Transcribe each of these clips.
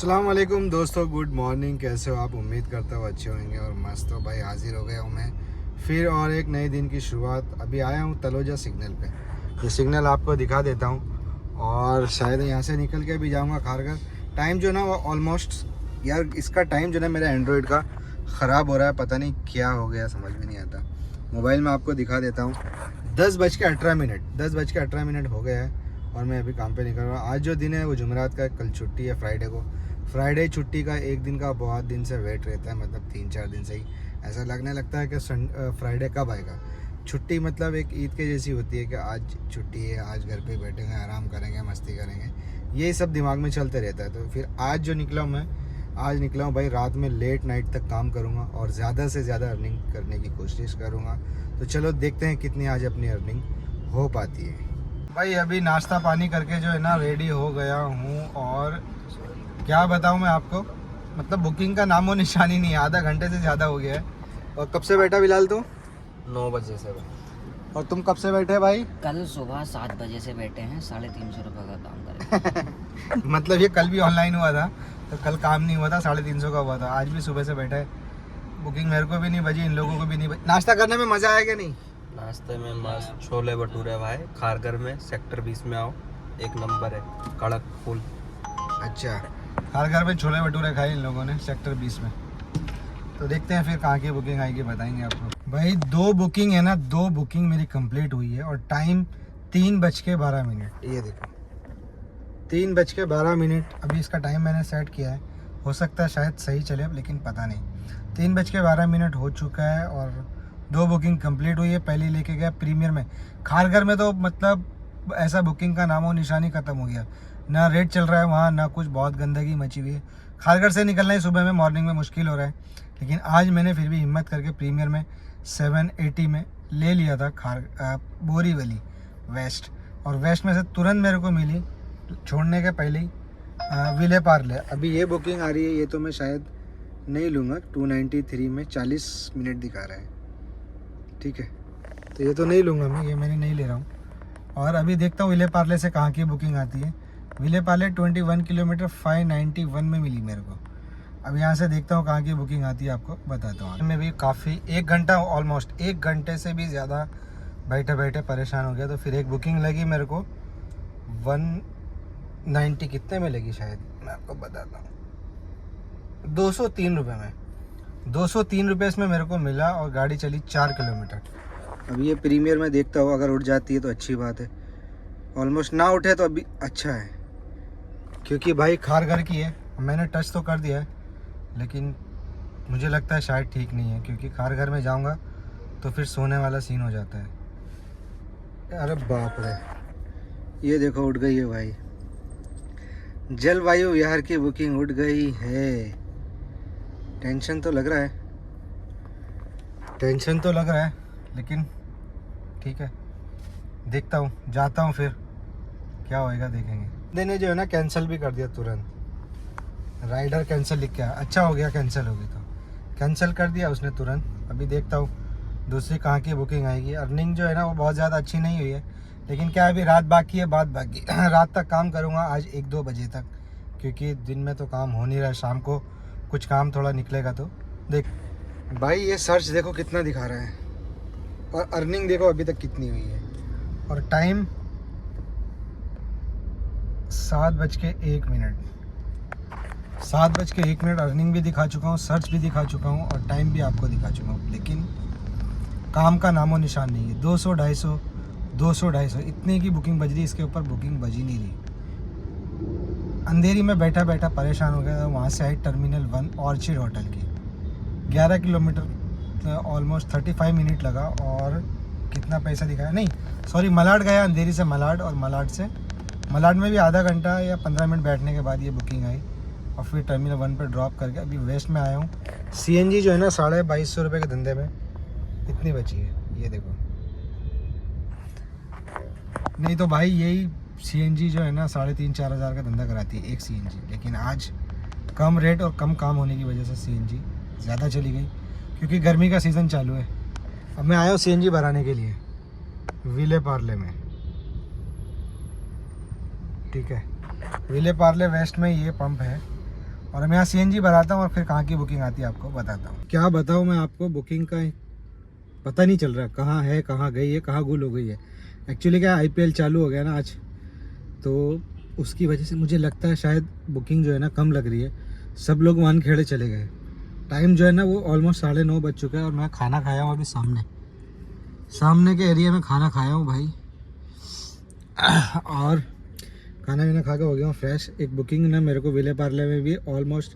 अस्सलाम वालेकुम दोस्तों, गुड मॉर्निंग। कैसे हो आप? उम्मीद करता हूँ अच्छे होंगे और मस्त हो भाई। हाजिर हो गया हूँ मैं फिर और एक नए दिन की शुरुआत। अभी आया हूँ तलोजा सिग्नल पे। ये सिग्नल आपको दिखा देता हूँ और शायद यहाँ से निकल के भी जाऊँगा खारगर। टाइम जो ना वो ऑलमोस्ट, यार इसका टाइम जो ना मेरा एंड्रॉयड का ख़राब हो रहा है, पता नहीं क्या हो गया, समझ में नहीं आता। मोबाइल में आपको दिखा देता हूँ, 10:18 हो गया है और मैं अभी काम पे निकल रहा हूँ। आज जो दिन है वो जुमेरात का है, कल छुट्टी है फ्राइडे को। फ्राइडे छुट्टी का एक दिन का बहुत दिन से वेट रहता है, मतलब 3-4 दिन से ही ऐसा लगने लगता है कि फ्राइडे कब आएगा। छुट्टी मतलब एक ईद के जैसी होती है कि आज छुट्टी है, आज घर पे बैठेंगे, आराम करेंगे, मस्ती करेंगे, यही सब दिमाग में चलते रहता है। तो फिर आज जो निकला हूँ मैं, आज निकला हूँ भाई, रात में लेट नाइट तक काम करूँगा और ज़्यादा से ज़्यादा अर्निंग करने की कोशिश करूँगा। तो चलो देखते हैं कितनी आज अपनी अर्निंग हो पाती है। भाई अभी नाश्ता पानी करके जो है ना रेडी हो गया हूँ और क्या बताऊँ मैं आपको, मतलब बुकिंग का नामो निशानी नहीं है। आधा घंटे से ज़्यादा हो गया है। और कब से बैठा बिलाल तू? 9 बजे से। और तुम कब से बैठे भाई? कल सुबह 7 बजे से बैठे हैं, 350 रुपये का काम करें। मतलब ये कल भी ऑनलाइन हुआ था, तो कल काम नहीं हुआ था, 350 का हुआ था। आज भी सुबह से बैठा है। बुकिंग मेरे को भी नहीं बजी, इन लोगों को भी नहीं बजी। नाश्ता करने में मज़ा आया कि नहीं? नाश्ते में मस्त छोले भटूरे भाई, खारगर में सेक्टर 20 में आओ, एक नंबर है, कड़क फुल। अच्छा, हर घर में छोले भटूरे खाए इन लोगों ने सेक्टर 20 में। तो देखते हैं फिर कहाँ की बुकिंग आएगी, बताएंगे आपको। भाई 2 बुकिंग है ना, 2 बुकिंग मेरी कंप्लीट हुई है और टाइम 3:12। ये देखो 3:12। अभी इसका टाइम मैंने सेट किया है, हो सकता है शायद सही चले, लेकिन पता नहीं। 3:12 हो चुका है और 2 बुकिंग कंप्लीट हुई है। पहले लेके गया प्रीमियर में। खारगर में तो मतलब ऐसा बुकिंग का नामो निशानी ख़त्म हो गया, ना रेट चल रहा है वहाँ, ना कुछ, बहुत गंदगी मची हुई है। खारगर से निकलना ही सुबह में, मॉर्निंग में मुश्किल हो रहा है। लेकिन आज मैंने फिर भी हिम्मत करके प्रीमियर में 780 में ले लिया था बोरीवली वेस्ट। और वेस्ट में से तुरंत मेरे को मिली छोड़ने के पहले ही विले पार्ले। अभी ये बुकिंग आ रही है, ये तो मैं शायद नहीं लूँगा। 293 में 40 मिनट दिखा रहा है, ठीक है, तो ये तो नहीं लूँगा मैं, ये मैंने नहीं ले रहा हूँ। और अभी देखता हूँ विले पार्ले से कहाँ की बुकिंग आती है। विले पार्ले 21 किलोमीटर 591 में मिली मेरे को। अब यहाँ से देखता हूँ कहाँ की बुकिंग आती है, आपको बताता हूँ। मैं भी काफ़ी 1 घंटा, ऑलमोस्ट 1 घंटे से भी ज़्यादा बैठे बैठे परेशान हो गया। तो फिर एक बुकिंग लगी मेरे को 190 कितने में लगी, शायद मैं आपको बताता हूँ, 203 रुपये में। 203 रुपये इसमें मेरे को मिला और गाड़ी चली 4 किलोमीटर। अभी ये प्रीमियर में देखता हूँ, अगर उठ जाती है तो अच्छी बात है, ऑलमोस्ट ना उठे तो अभी अच्छा है, क्योंकि भाई खारगर की है। मैंने टच तो कर दिया है, लेकिन मुझे लगता है शायद ठीक नहीं है, क्योंकि खारगर में जाऊंगा तो फिर सोने वाला सीन हो जाता है। अरे बाप रे, ये देखो उठ गई है भाई, जलवायु विहार की बुकिंग उठ गई है। टेंशन तो लग रहा है, लेकिन ठीक है, देखता हूँ, जाता हूँ, फिर क्या होएगा देखेंगे। देने जो है ना कैंसिल भी कर दिया तुरंत, राइडर कैंसिल लिख के आया। अच्छा हो गया कैंसिल हो गई, तो कैंसिल कर दिया उसने तुरंत। अभी देखता हूँ दूसरी कहाँ की बुकिंग आएगी। अर्निंग जो है ना वो बहुत ज़्यादा अच्छी नहीं हुई है, लेकिन क्या अभी रात बाकी है, बात बाकी रात तक काम करूँगा आज 1-2 बजे तक, क्योंकि दिन में तो काम हो नहीं रहा है। शाम को कुछ काम थोड़ा निकलेगा तो देख। भाई ये सर्च देखो कितना दिखा रहा है और अर्निंग देखो अभी तक कितनी हुई है। और टाइम 7:01। 7:01 अर्निंग भी दिखा चुका हूँ, सर्च भी दिखा चुका हूँ और टाइम भी आपको दिखा चुका हूँ, लेकिन काम का नामो निशान नहीं है। 200-250 इतने की बुकिंग बज रही, इसके ऊपर बुकिंग बजी नहीं रही। अंधेरी में बैठा बैठा परेशान हो गया। वहाँ से आई टर्मिनल 1 ऑर्चिड होटल की, 11 किलोमीटर, ऑलमोस्ट 35 मिनट लगा। और कितना पैसा दिखाया, नहीं सॉरी, मलाड गया, अंधेरी से मलाड, और मलाड में भी आधा घंटा या 15 मिनट बैठने के बाद ये बुकिंग आई। और फिर टर्मिनल 1 पर ड्रॉप करके अभी वेस्ट में आया हूँ। CNG जो है ना 2250 रुपये के धंधे में इतनी बची है, ये देखो। नहीं तो भाई यही CNG जो है ना 3,500-4 हज़ार का धंधा कराती है एक CNG, लेकिन आज कम रेट और कम काम होने की वजह से CNG ज़्यादा चली गई, क्योंकि गर्मी का सीज़न चालू है। अब मैं आया हूँ CNG भराने के लिए विले पार्ले में, ठीक है। विले पार्ले वेस्ट में ये पंप है और मैं यहाँ CNG भराता हूँ और फिर कहाँ की बुकिंग आती है आपको बताता हूँ। क्या बताऊँ मैं आपको, बुकिंग का पता नहीं चल रहा कहाँ है, कहाँ गई है, कहाँ गुल हो गई है। एक्चुअली क्या IPL चालू हो गया ना आज, तो उसकी वजह से मुझे लगता है शायद बुकिंग जो है ना कम लग रही है। सब लोग वानखेड़े चले गए। टाइम जो है ना वो ऑलमोस्ट 9:30 बज चुका है और मैं खाना खाया हूँ अभी सामने के एरिया में खाना खाया हूँ भाई। और खाना वाना खा के हो गया हूँ फ्रेश। एक बुकिंग ना मेरे को विले पार्ले में भी ऑलमोस्ट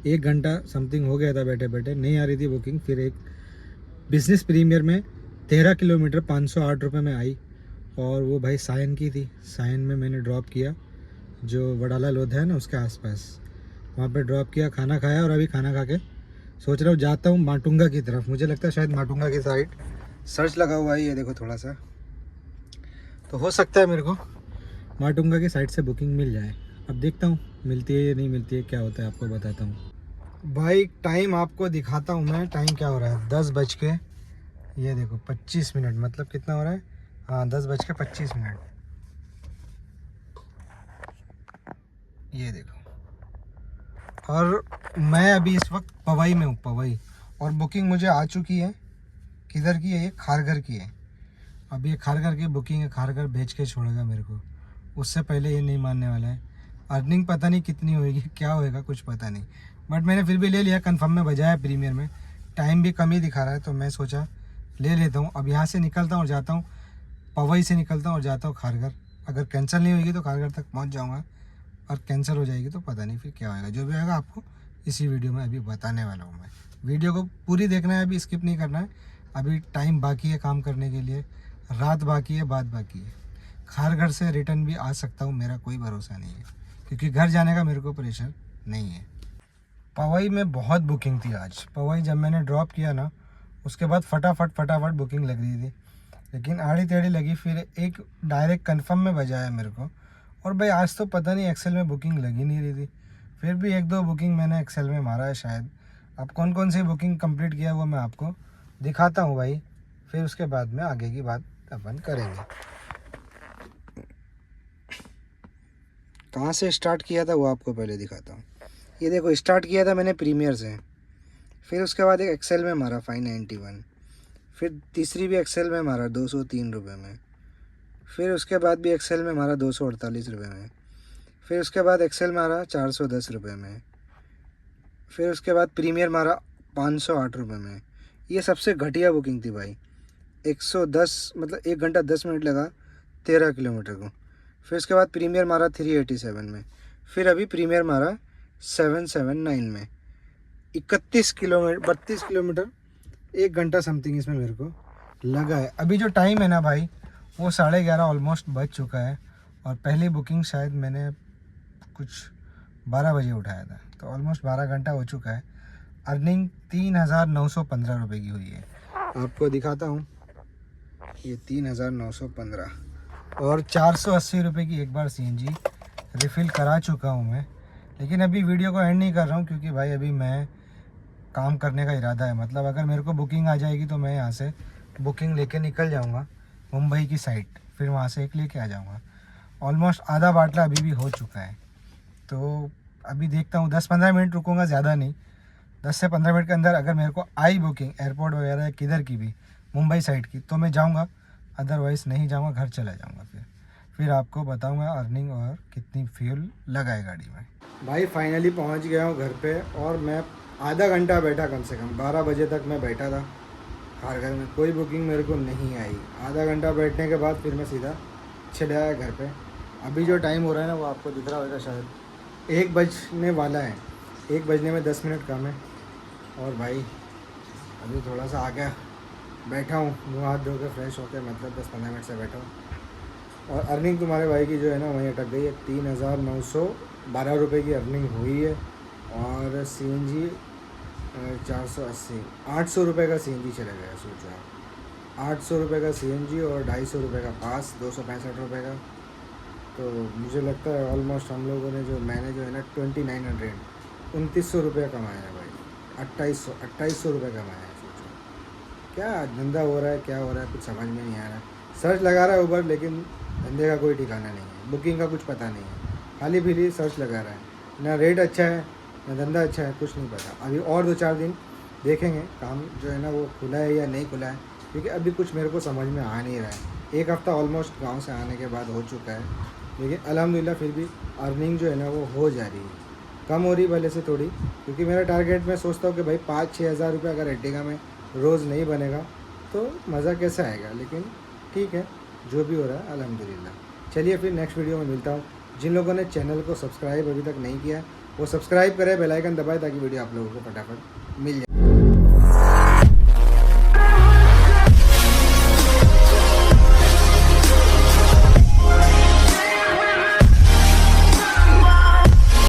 1 घंटा समथिंग हो गया था बैठे बैठे, नहीं आ रही थी बुकिंग। फिर एक बिजनेस प्रीमियर में 13 किलोमीटर 508 रुपये में आई, और वो भाई सायन की थी। सायन में मैंने ड्रॉप किया, जो वडाला लोधा है ना उसके आसपास, वहाँ पे ड्रॉप किया, खाना खाया और अभी खाना खा के सोच रहा हूँ जाता हूँ माटुंगा की तरफ। मुझे लगता है शायद माटुंगा की साइड सर्च लगा हुआ है, ये देखो थोड़ा सा, तो हो सकता है मेरे को माटुंगा की साइड से बुकिंग मिल जाए। अब देखता हूँ मिलती है या नहीं मिलती है, क्या होता है आपको बताता हूँ। भाई टाइम आपको दिखाता हूँ मैं, टाइम क्या हो रहा है, 10 बज के ये देखो 25 मिनट, मतलब कितना हो रहा है, हाँ 10 बज के 25 मिनट, ये देखो। और मैं अभी इस वक्त पवई में हूँ, पवई, और बुकिंग मुझे आ चुकी है। किधर की है ये, खारघर की है। अभी ये खारघर की बुकिंग है, खारघर भेज के छोड़ेगा मेरे को, उससे पहले ये नहीं मानने वाला है। अर्निंग पता नहीं कितनी होएगी, क्या होएगा कुछ पता नहीं, बट मैंने फिर भी ले लिया, कंफर्म में बजाया प्रीमियर में। टाइम भी कम ही दिखा रहा है तो मैं सोचा ले लेता हूँ। अब यहाँ से निकलता हूँ और जाता हूँ, पवई से निकलता हूँ और जाता हूँ खारघर। अगर कैंसिल नहीं होगी तो खारघर तक पहुँच जाऊँगा, और कैंसिल हो जाएगी तो पता नहीं फिर क्या होएगा। जो भी होगा आपको इसी वीडियो में अभी बताने वाला हूँ मैं। वीडियो को पूरी देखना है, अभी स्किप नहीं करना है। अभी टाइम बाकी है काम करने के लिए, रात बाकी है, बात बाकी है। खारघर से रिटर्न भी आ सकता हूँ, मेरा कोई भरोसा नहीं है, क्योंकि घर जाने का मेरे को प्रेशर नहीं है। पवई में बहुत बुकिंग थी आज। पवई जब मैंने ड्रॉप किया ना, उसके बाद फटाफट बुकिंग लग रही थी, लेकिन आड़ी टेढ़ी लगी। फिर एक डायरेक्ट कंफर्म में बजाया मेरे को, और भाई आज तो पता नहीं एक्सेल में बुकिंग लगी नहीं रही थी। फिर भी 1-2 बुकिंग मैंने एक्सेल में मारा है शायद। अब कौन कौन सी बुकिंग कंप्लीट किया वो मैं आपको दिखाता हूँ भाई, फिर उसके बाद में आगे की बात अपन करेंगे। कहाँ से स्टार्ट किया था वो आपको पहले दिखाता हूँ। ये देखो, स्टार्ट किया था मैंने प्रीमियर से, फिर उसके बाद एक एक्सेल में मारा 591, फिर तीसरी भी एक्सेल में मारा 203 रुपये में, फिर उसके बाद भी एक्सेल में मारा 248 रुपये में, फिर उसके बाद एक्सेल मारा 410 रुपये में, फिर उसके बाद प्रीमियर मारा 508 रुपये में। ये सबसे घटिया बुकिंग थी भाई। 110 मतलब 1 घंटा 10 मिनट लगा 13 किलोमीटर को। फिर उसके बाद प्रीमियर मारा 387 में, फिर अभी प्रीमियर मारा 779 में। 32 किलोमीटर 1 घंटा समथिंग इसमें मेरे को लगा है। अभी जो टाइम है ना भाई, वो 11:30 ऑलमोस्ट बज चुका है, और पहली बुकिंग शायद मैंने कुछ 12 बजे उठाया था, तो ऑलमोस्ट 12 घंटा हो चुका है। अर्निंग 3,915 रुपये की हुई है। आपको दिखाता हूँ, ये 3,915, और 480 रुपये की एक बार CNG रिफ़िल करा चुका हूँ मैं। लेकिन अभी वीडियो को एंड नहीं कर रहा हूँ, क्योंकि भाई अभी मैं काम करने का इरादा है। मतलब अगर मेरे को बुकिंग आ जाएगी तो मैं यहाँ से बुकिंग लेके निकल जाऊँगा मुंबई की साइड, फिर वहाँ से एक लेके आ जाऊँगा। ऑलमोस्ट आधा बाटला अभी भी हो चुका है, तो अभी देखता हूँ 10-15 मिनट रुकूँगा, ज़्यादा नहीं। 10 से 15 मिनट के अंदर अगर मेरे को आई बुकिंग एयरपोर्ट वगैरह किधर की भी, मुंबई साइड की, तो मैं जाऊँगा, अदरवाइज़ नहीं जाऊँगा, घर चला जाऊँगा। फिर आपको बताऊँगा अर्निंग और कितनी फ्यूल लगा है गाड़ी में। भाई फाइनली पहुँच गया हूँ घर पे, और मैं आधा घंटा बैठा, कम से कम 12 बजे तक मैं बैठा था खारघर में। कोई बुकिंग मेरे को नहीं आई। आधा घंटा बैठने के बाद फिर मैं सीधा चले आया घर पे। अभी जो टाइम हो रहा है ना वो आपको दिख रहा होगा शायद, 1 बजने वाला है। 1 बजने में 10 मिनट कम है। और भाई अभी थोड़ा सा आगे बैठा हूँ, मुँह हाथ धो के फ्रेश होकर, मतलब 10-15 मिनट से बैठा हूँ। और अर्निंग तुम्हारे भाई की जो है ना वहीं अटक गई है। 3,912 रुपये की अर्निंग हुई है, और CNG 480, 800 रुपये का CNG चला गया। सोचो आप, 800 रुपये का CNG और 250 रुपये का पास, 265 रुपये का। तो मुझे लगता है ऑलमोस्ट हम लोगों ने मैंने जो है ना 2900 रुपये कमाया है भाई। 2800 रुपये कमाया है। सोचो क्या धंधा हो रहा है, क्या हो रहा है, कुछ समझ में नहीं आ रहा है। सर्च लगा रहा है ऊबर, लेकिन धंधे का कोई ठिकाना नहीं है, बुकिंग का कुछ पता नहीं है, खाली फिर सर्च लगा रहा है। ना रेट अच्छा है, ना धंधा अच्छा है, कुछ नहीं पता। अभी और 2-4 दिन देखेंगे काम जो है ना वो खुला है या नहीं खुला है, क्योंकि अभी कुछ मेरे को समझ में आ नहीं रहा है। 1 हफ़्ता ऑलमोस्ट गांव से आने के बाद हो चुका है, लेकिन अल्हम्दुलिल्लाह फिर भी अर्निंग जो है ना वो हो जा रही है। कम हो रही भले से थोड़ी, क्योंकि मेरा टारगेट मैं सोचता हूँ कि भाई 5-6 हज़ार रुपये अगर अर्टिगा में रोज़ नहीं बनेगा तो मज़ा कैसे आएगा। लेकिन ठीक है, जो भी हो रहा है अल्हम्दुलिल्लाह। चलिए फिर नेक्स्ट वीडियो में मिलता हूँ। जिन लोगों ने चैनल को सब्सक्राइब अभी तक नहीं किया है वो सब्सक्राइब करें, बेल आइकन दबाएं ताकि वीडियो आप लोगों को फटाफट मिल जाए।